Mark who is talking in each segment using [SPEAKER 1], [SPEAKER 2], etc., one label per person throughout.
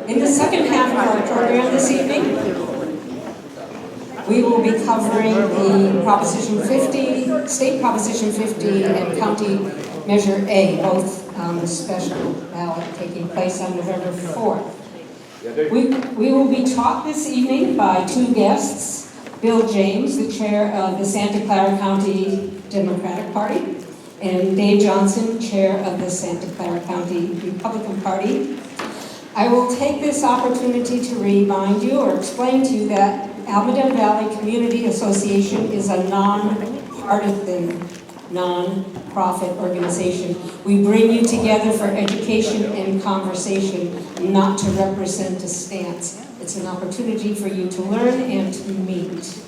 [SPEAKER 1] In the second half of our program this evening, we will be covering the Proposition 50, State Proposition 50 and County Measure A, both on the special ballot taking place on November 4th. We will be taught this evening by two guests, Bill James, the chair of the Santa Clara County Democratic Party, and Dave Johnson, chair of the Santa Clara County Republican Party. I will take this opportunity to remind you or explain to you that Almaden Valley Community Association is a non-partisan, non-profit organization. We bring you together for education and conversation, not to represent a stance. It's an opportunity for you to learn and to meet.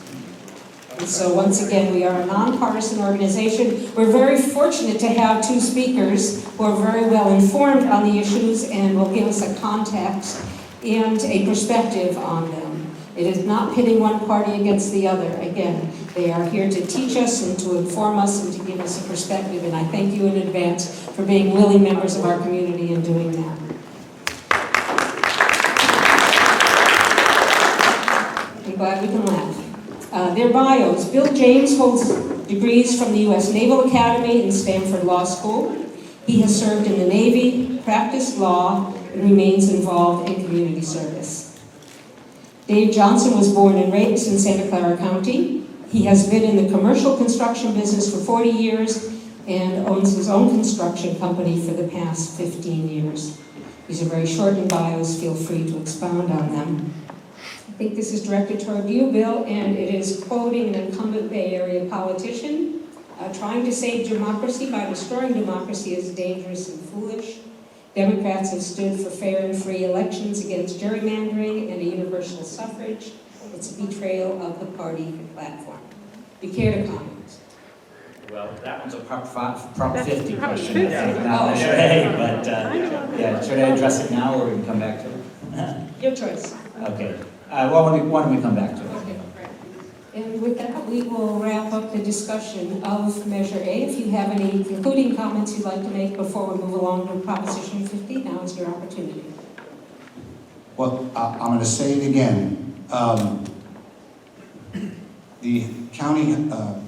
[SPEAKER 1] And so once again, we are a nonpartisan organization. We're very fortunate to have two speakers who are very well informed on the issues and will give us a context and a perspective on them. It is not pitting one party against the other. Again, they are here to teach us and to inform us and to give us a perspective, and I thank you in advance for being willing members of our community and doing that. I'm glad we can laugh. Their bios. Bill James holds degrees from the U.S. Naval Academy and Stanford Law School. He has served in the Navy, practiced law, and remains involved in community service. Dave Johnson was born and raised in Santa Clara County. He has been in the commercial construction business for 40 years and owns his own construction company for the past 15 years. These are very short in bios. Feel free to expound on them. I think this is directed toward you, Bill, and it is quoting an incumbent Bay Area politician. Trying to save democracy by destroying democracy is dangerous and foolish. Democrats have stood for fair and free elections against gerrymandering and a universal suffrage. It's a betrayal of the party platform. Do you care to comment?
[SPEAKER 2] Well, that one's a Prop 50 question, I think, not Measure A, but yeah, should I address it now or we can come back to it?
[SPEAKER 1] Your choice.
[SPEAKER 2] Okay. Well, why don't we come back to it?
[SPEAKER 1] Okay. And with that, we will wrap up the discussion of Measure A. If you have any concluding comments you'd like to make before we move along to Proposition 50, now is your opportunity.
[SPEAKER 3] Well, I'm going to say it again. The county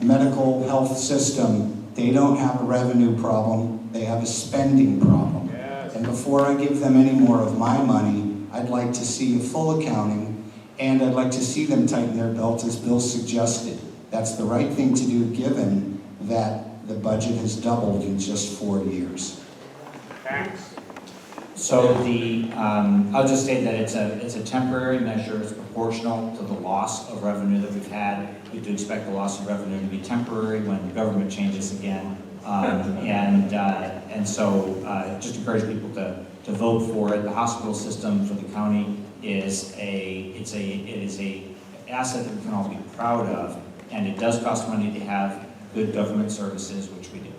[SPEAKER 3] medical health system, they don't have a revenue problem, they have a spending problem. Yes. And before I give them any more of my money, I'd like to see a full accounting, and I'd like to see them tighten their belts as Bill suggested. That's the right thing to do given that the budget has doubled in just 4 years.
[SPEAKER 2] Thanks. So I'll just say that it's a temporary measure. It's proportional to the loss of revenue that we've had. We do expect the loss of revenue to be temporary when the government changes again. And so just encourage people to vote for it. The hospital system for the county is a asset that we can all be proud of, and it does cost money to have good government services, which we do.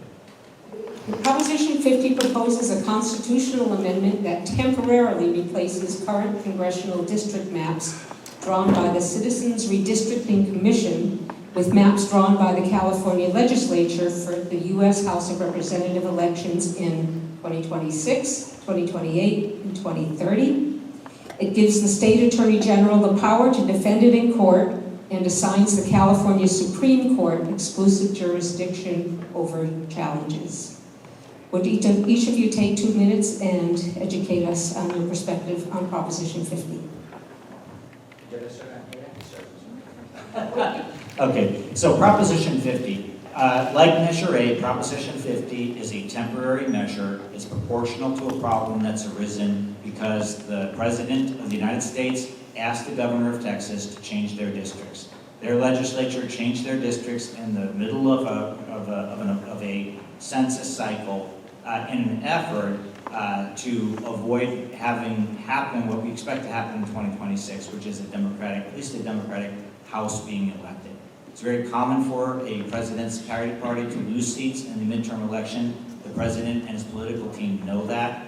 [SPEAKER 1] Proposition 50 proposes a constitutional amendment that temporarily replaces current congressional district maps drawn by the Citizens Redistricting Commission with maps drawn by the California legislature for the U.S. House of Representative elections in 2026, 2028, and 2030. It gives the state attorney general the power to defend it in court and assigns the California Supreme Court exclusive jurisdiction over challenges. Would each of you take 2 minutes and educate us on your perspective on Proposition 50?
[SPEAKER 2] Okay, so Proposition 50. Like Measure A, Proposition 50 is a temporary measure. It's proportional to a problem that's arisen because the President of the United States asked the Governor of Texas to change their districts. Their legislature changed their districts in the middle of a census cycle in an effort to avoid having happen what we expect to happen in 2026, which is at least a Democratic House being elected. It's very common for a president's party to lose seats in the midterm election. The president and his political team know that.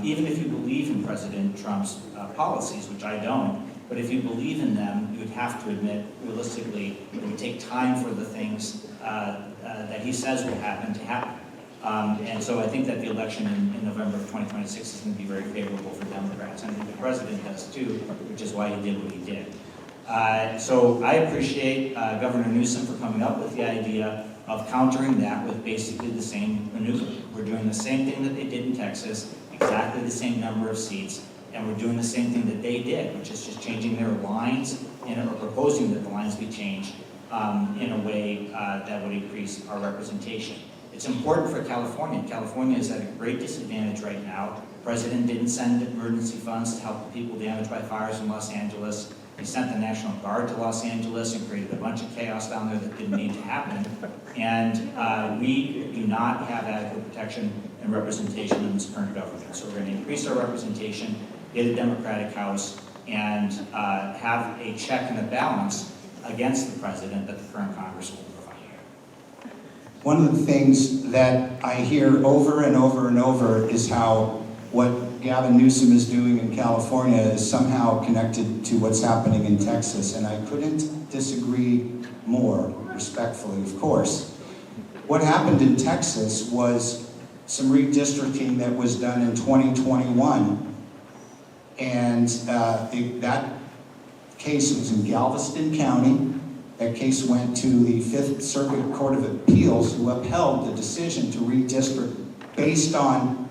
[SPEAKER 2] Even if you believe in President Trump's policies, which I don't, but if you believe in them, you would have to admit, realistically, it would take time for the things that he says will happen to happen. And so I think that the election in November of 2026 is going to be very favorable for Democrats. And I think the president does too, which is why he did what he did. So I appreciate Governor Newsom for coming up with the idea of countering that with basically the same maneuver. We're doing the same thing that they did in Texas, exactly the same number of seats, and we're doing the same thing that they did, which is just changing their lines or proposing that the lines be changed in a way that would increase our representation. It's important for California. California is at a great disadvantage right now. The president didn't send emergency funds to help the people damaged by fires in Los Angeles. He sent the National Guard to Los Angeles and created a bunch of chaos down there that didn't need to happen. And we do not have adequate protection and representation in this current government. So we're going to increase our representation, get a Democratic House, and have a check and a balance against the president that the current Congress will provide.
[SPEAKER 3] One of the things that I hear over and over and over is how what Gavin Newsom is doing in California is somehow connected to what's happening in Texas, and I couldn't disagree more, respectfully, of course. What happened in Texas was some redistricting that was done in 2021, and that case was in Galveston County. That case went to the Fifth Circuit Court of Appeals, who upheld the decision to redistrict based on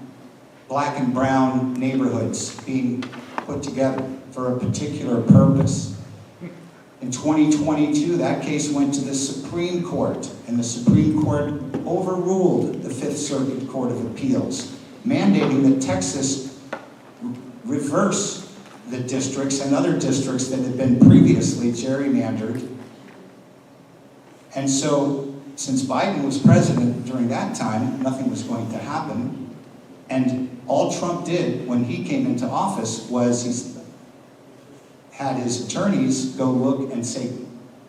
[SPEAKER 3] black and brown neighborhoods being put together for a particular purpose. In 2022, that case went to the Supreme Court, and the Supreme Court overruled the Fifth Circuit Court of Appeals, mandating that Texas reverse the districts and other districts that had been previously gerrymandered. And so, since Biden was president during that time, nothing was going to happen. And all Trump did when he came into office was he had his attorneys go look and say,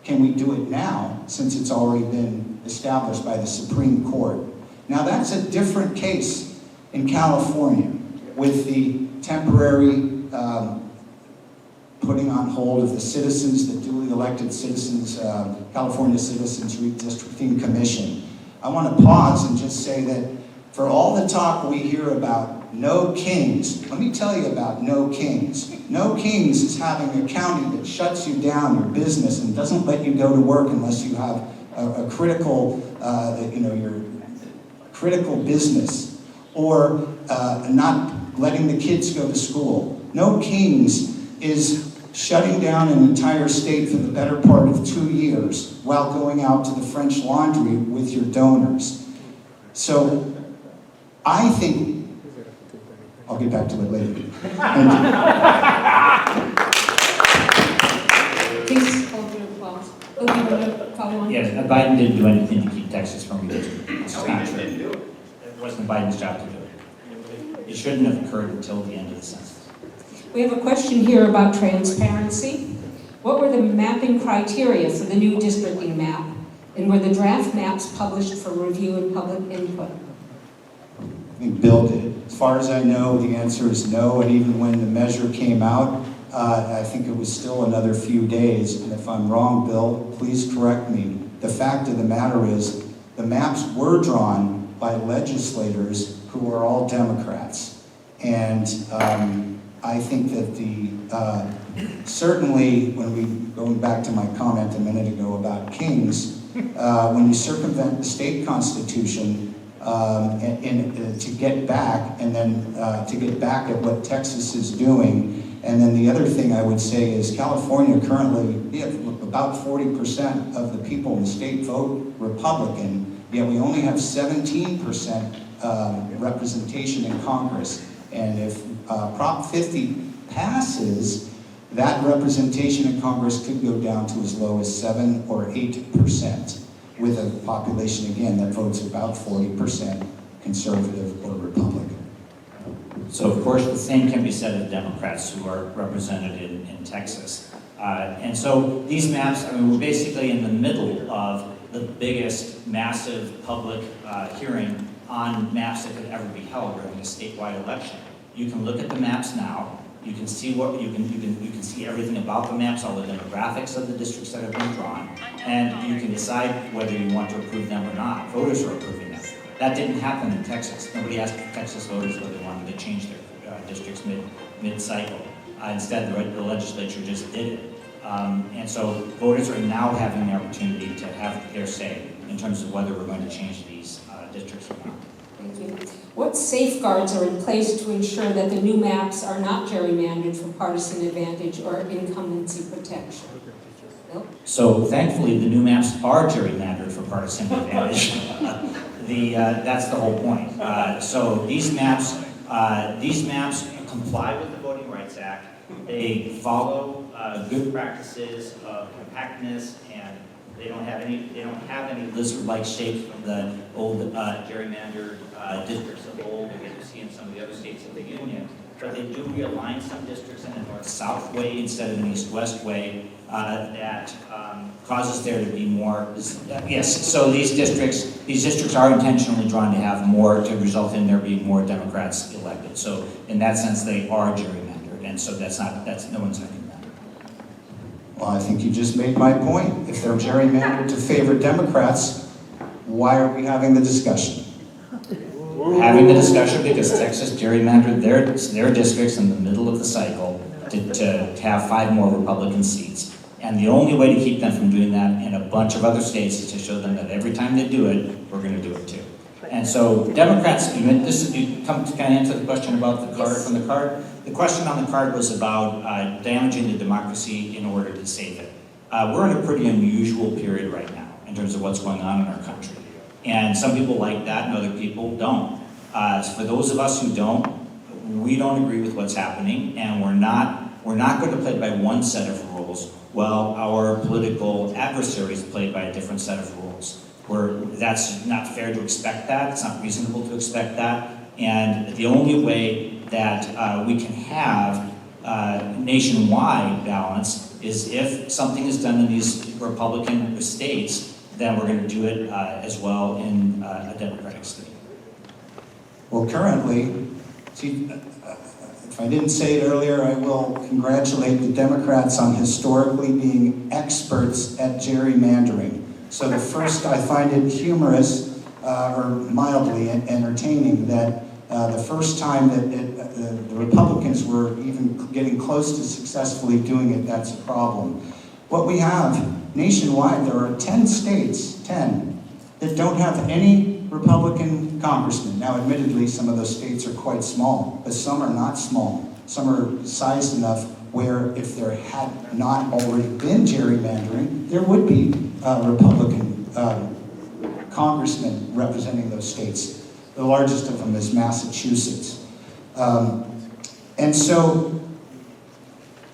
[SPEAKER 3] can we do it now, since it's already been established by the Supreme Court? Now that's a different case in California, with the temporary putting on hold of the citizens, the duly elected citizens, California Citizens Redistricting Commission. I want to pause and just say that for all the talk we hear about no kings, let me tell you about no kings. No kings is having a county that shuts you down, your business, and doesn't let you go to work unless you have a critical, your critical business, or not letting the kids go to school. No kings is shutting down an entire state for the better part of 2 years while going out to the French Laundry with your donors. So I think, I'll get back to it later.
[SPEAKER 1] Please hold your applause. Oh, you want to follow on?
[SPEAKER 2] Yes, Biden didn't do anything to keep Texas from redistricting. It's not true. It wasn't Biden's job to do it. It shouldn't have occurred until the end of the census.
[SPEAKER 1] We have a question here about transparency. What were the mapping criteria for the new districting map? And were the draft maps published for review and public input?
[SPEAKER 3] I think Bill did. As far as I know, the answer is no, and even when the measure came out, I think it was still another few days, and if I'm wrong, Bill, please correct me. The fact of the matter is, the maps were drawn by legislators who are all Democrats, and I think that certainly when going back to my comment a minute ago about kings, when you circumvent the state constitution to get back, and then to get back at what Texas is doing, and then the other thing I would say is California currently, about 40% of the people in the state vote Republican, yet we only have 17% representation in Congress. And if Prop 50 passes, that representation in Congress could go down to as low as 7 or 8%, with a population, again, that votes about 40% conservative or Republican.
[SPEAKER 2] So, of course, the same can be said of Democrats who are represented in Texas. And so these maps, we're basically in the middle of the biggest, massive public hearing on maps that could ever be held during a statewide election. You can look at the maps now. You can see you can see everything about the maps, all the demographics of the districts that have been drawn, and you can decide whether you want to approve them or not. Voters are approving them. That didn't happen in Texas. Nobody asked Texas voters whether they wanted to change their districts mid-cycle. Instead, the legislature just did it. And so voters are now having the opportunity to have their say in terms of whether we're going to change these districts or not.
[SPEAKER 1] Thank you. What safeguards are in place to ensure that the new maps are not gerrymandered for partisan advantage or incumbency protection? Bill?
[SPEAKER 2] So thankfully, the new maps are gerrymandered for partisan advantage. That's the whole point. So these maps comply with the Voting Rights Act. They follow good practices of compactness, and they don't have any lizard-like shapes from the old gerrymandered districts of old that you see in some of the other states of the Union. But they do realign some districts in a north-south way instead of an east-west way that causes there to be more. Yes, so these districts are intentionally drawn to have more, to result in there being more Democrats elected. So in that sense, they are gerrymandered, and so that's no one's arguing that.
[SPEAKER 3] Well, I think you just made my point. If they're gerrymandered to favor Democrats, why are we having the discussion?
[SPEAKER 2] We're having the discussion because Texas gerrymandered their districts in the middle of the cycle to have 5 more Republican seats. And the only way to keep them from doing that in a bunch of other states is to show them that every time they do it, we're going to do it too. And so Democrats, you come to kind of answer the question about the card from the card. The question on the card was about damaging the democracy in order to save it. We're in a pretty unusual period right now in terms of what's going on in our country. And some people like that and other people don't. For those of us who don't, we don't agree with what's happening, and we're not going to play by one set of rules while our political adversaries play by a different set of rules. That's not fair to expect that. It's not reasonable to expect that. And the only way that we can have nationwide balance is if something is done in these Republican states, then we're going to do it as well in a Democratic state.
[SPEAKER 3] Well, currently, see, if I didn't say it earlier, I will congratulate the Democrats on historically being experts at gerrymandering. So the first, I find it humorous or mildly entertaining that the first time that the Republicans were even getting close to successfully doing it, that's a problem. What we have nationwide, there are 10 states, 10, that don't have any Republican congressmen. Now, admittedly, some of those states are quite small, but some are not small. Some are sized enough where if there had not already been gerrymandering, there would be Republican congressmen representing those states. The largest of them is Massachusetts. And so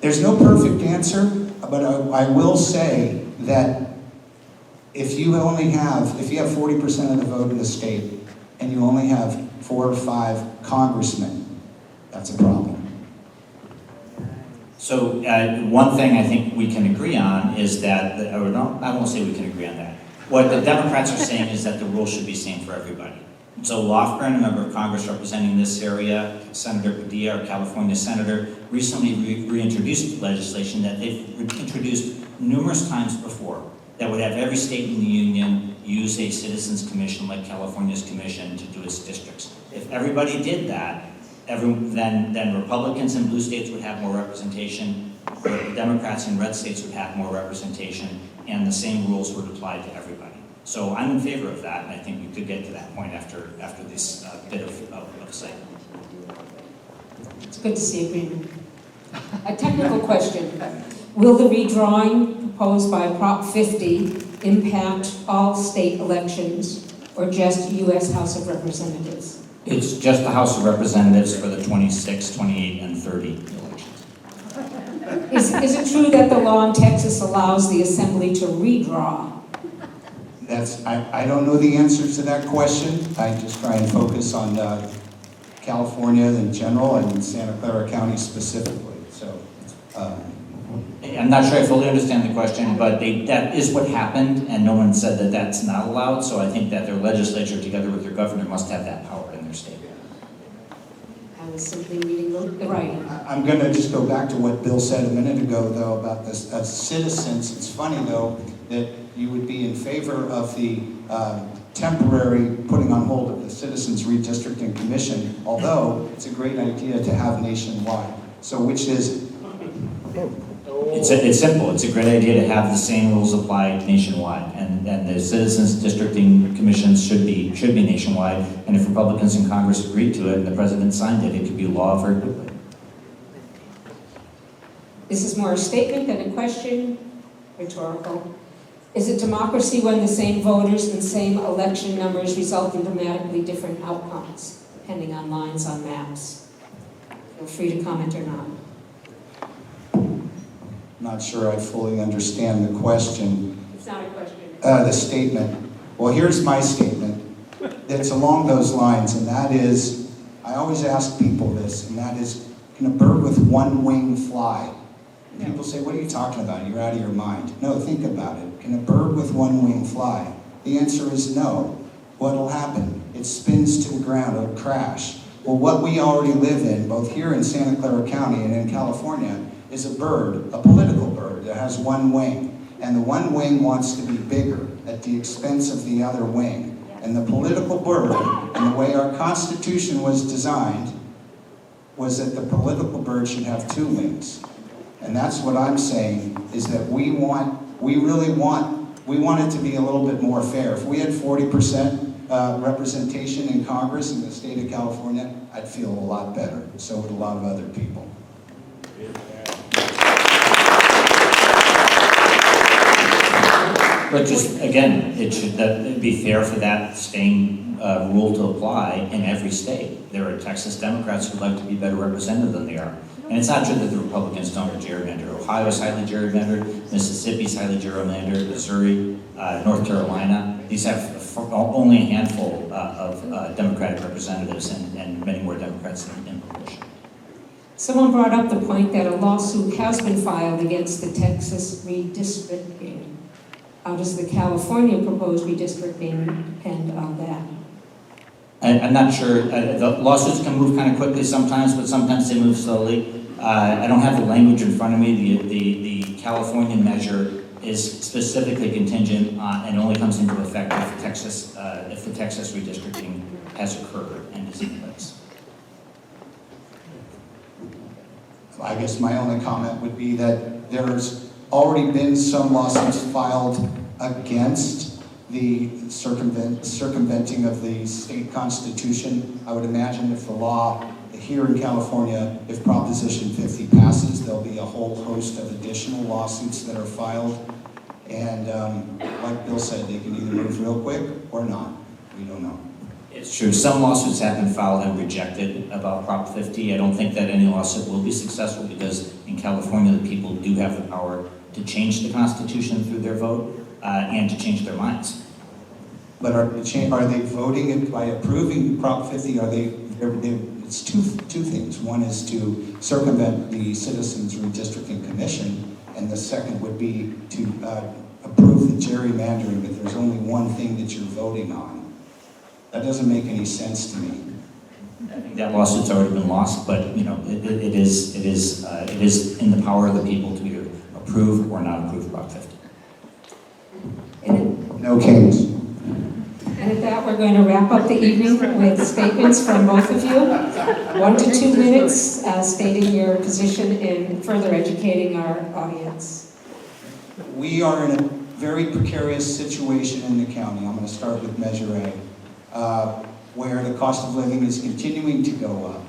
[SPEAKER 3] there's no perfect answer, but I will say that if you have 40% of the vote in the state and you only have 4 or 5 congressmen, that's a problem.
[SPEAKER 2] So one thing I think we can agree on is that, I won't say we can agree on that. What the Democrats are saying is that the rules should be same for everybody. So Lofgren, a member of Congress representing this area, Senator Padilla, our California senator, recently reintroduced legislation that they've introduced numerous times before that would have every state in the union use a citizens commission like California's commission to do its districts. If everybody did that, then Republicans in blue states would have more representation, Democrats in red states would have more representation, and the same rules would apply to everybody. So I'm in favor of that, and I think we could get to that point after this bit of a cycle.
[SPEAKER 1] It's good to see agreement. A technical question. Will the redrawing proposed by Prop 50 impact all state elections or just U.S. House of Representatives?
[SPEAKER 2] It's just the House of Representatives for the 26, 28, and 30 elections.
[SPEAKER 1] Is it true that the law in Texas allows the Assembly to redraw?
[SPEAKER 3] I don't know the answer to that question. I just try and focus on California in general and Santa Clara County specifically. So,
[SPEAKER 2] I'm not sure I fully understand the question, but that is what happened, and no one said that that's not allowed, so I think that their legislature, together with their governor, must have that power in their state.
[SPEAKER 1] I was simply reading the writing.
[SPEAKER 3] I'm going to just go back to what Bill said a minute ago, though, about this citizens. It's funny, though, that you would be in favor of the temporary putting on hold of the Citizens Redistricting Commission, although it's a great idea to have nationwide. So which is it?
[SPEAKER 2] It's simple. It's a great idea to have the same rules applied nationwide, and the citizens districting commissions should be nationwide. And if Republicans in Congress agreed to it and the president signed it, it could be law very quickly.
[SPEAKER 1] This is more a statement than a question, rhetorical. Is it democracy when the same voters and same election numbers result in dramatically different outcomes, depending on lines on maps? Feel free to comment or not.
[SPEAKER 3] Not sure I fully understand the question.
[SPEAKER 1] It's not a question.
[SPEAKER 3] The statement. Well, here's my statement. It's along those lines, and that is, I always ask people this, and that is, can a bird with one wing fly? And people say, what are you talking about? You're out of your mind. No, think about it. Can a bird with one wing fly? The answer is no. What'll happen? It spins to the ground, it'll crash. Well, what we already live in, both here in Santa Clara County and in California, is a bird, a political bird that has one wing. And the one wing wants to be bigger at the expense of the other wing. And the political bird, and the way our Constitution was designed, was that the political bird should have two wings. And that's what I'm saying, is that we want it to be a little bit more fair. If we had 40% representation in Congress in the state of California, I'd feel a lot better. So would a lot of other people.
[SPEAKER 2] But just, again, it'd be fair for that same rule to apply in every state. There are Texas Democrats who'd like to be better represented than they are. And it's not true that the Republicans don't gerrymander. Ohio is highly gerrymandered, Mississippi's highly gerrymandered, Missouri, North Carolina. These have only a handful of Democratic representatives and many more Democrats in proportion.
[SPEAKER 1] Someone brought up the point that a lawsuit has been filed against the Texas redistricting. How does the California proposed redistricting depend on that?
[SPEAKER 2] I'm not sure. The lawsuits can move kind of quickly sometimes, but sometimes they move slowly. I don't have the language in front of me. The California measure is specifically contingent on, and only comes into effect if the Texas redistricting has occurred and is in place.
[SPEAKER 3] I guess my only comment would be that there's already been some lawsuits filed against the circumventing of the state constitution. I would imagine if the law here in California, if Proposition 50 passes, there'll be a whole host of additional lawsuits that are filed. And like Bill said, they can either move real quick or not. We don't know.
[SPEAKER 2] It's true. Some lawsuits have been filed and rejected about Prop 50. I don't think that any lawsuit will be successful because in California, the people do have the power to change the Constitution through their vote and to change their minds.
[SPEAKER 3] But are they voting it by approving Prop 50? It's two things. One is to circumvent the Citizens Redistricting Commission, and the second would be to approve the gerrymandering, but there's only one thing that you're voting on. That doesn't make any sense to me.
[SPEAKER 2] I think that lawsuit's already been lost, but you know, it is in the power of the people to either approve or not approve Prop 50.
[SPEAKER 3] No kings.
[SPEAKER 1] And at that, we're going to wrap up the evening with statements from both of you. 1 to 2 minutes stating your position in further educating our audience.
[SPEAKER 3] We are in a very precarious situation in the county. I'm going to start with Measure A, where the cost of living is continuing to go up.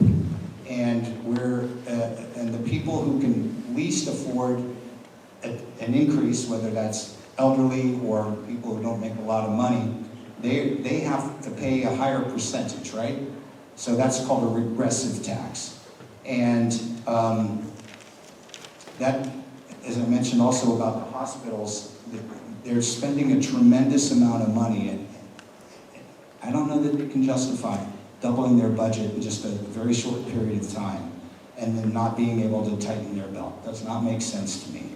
[SPEAKER 3] And and the people who can least afford an increase, whether that's elderly or people who don't make a lot of money, they have to pay a higher percentage, right? So that's called a regressive tax. And that, as I mentioned also about the hospitals, they're spending a tremendous amount of money. And I don't know that they can justify doubling their budget in just a very short period of time and then not being able to tighten their belt. Does not make sense to me.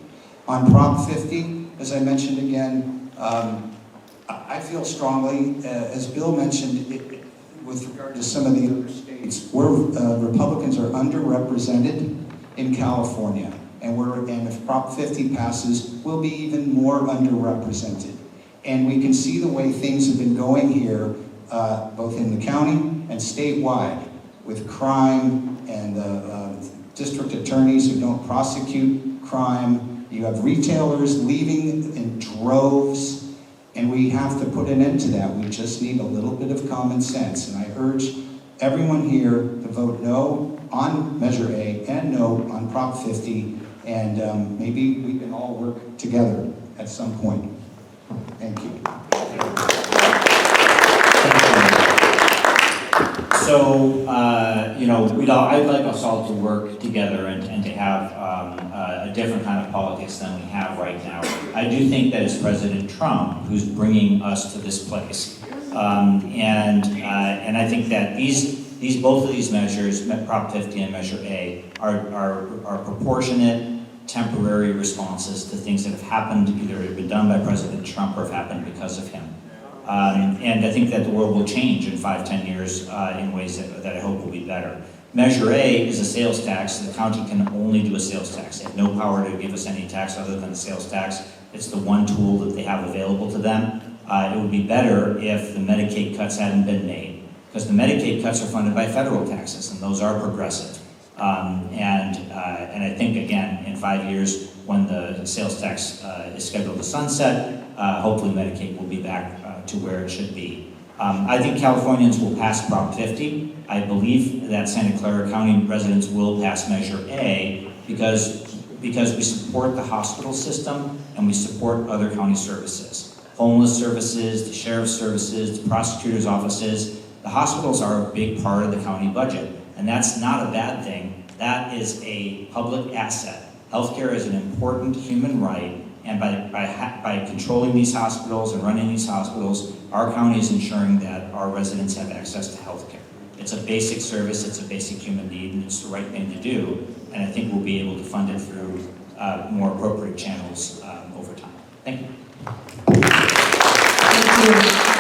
[SPEAKER 3] On Prop 50, as I mentioned again, I feel strongly, as Bill mentioned, with regard to some of the other states, where Republicans are underrepresented in California, and if Prop 50 passes, we'll be even more underrepresented. And we can see the way things have been going here, both in the county and statewide, with crime and district attorneys who don't prosecute crime. You have retailers leaving in droves, and we have to put an end to that. We just need a little bit of common sense. And I urge everyone here to vote no on Measure A and no on Prop 50, and maybe we can all work together at some point. Thank you.
[SPEAKER 2] So, I'd like us all to work together and to have a different kind of politics than we have right now. I do think that it's President Trump who's bringing us to this place. And I think that both of these measures, Prop 50 and Measure A, are proportionate, temporary responses to things that have happened, either have been done by President Trump or have happened because of him. And I think that the world will change in 5-10 years in ways that I hope will be better. Measure A is a sales tax. The county can only do a sales tax. They have no power to give us any tax other than a sales tax. It's the one tool that they have available to them. It would be better if the Medicaid cuts hadn't been made, because the Medicaid cuts are funded by federal taxes, and those are progressive. And I think, again, in 5 years, when the sales tax is scheduled to sunset, hopefully Medicaid will be back to where it should be. I think Californians will pass Prop 50. I believe that Santa Clara County residents will pass Measure A because we support the hospital system and we support other county services. Homeless services, the sheriff's services, the prosecutor's offices. The hospitals are a big part of the county budget, and that's not a bad thing. That is a public asset. Healthcare is an important human right, and by controlling these hospitals and running these hospitals, our county is ensuring that our residents have access to healthcare. It's a basic service, it's a basic human need, and it's the right thing to do, and I think we'll be able to fund it through more appropriate channels over time. Thank you.
[SPEAKER 1] Thank you.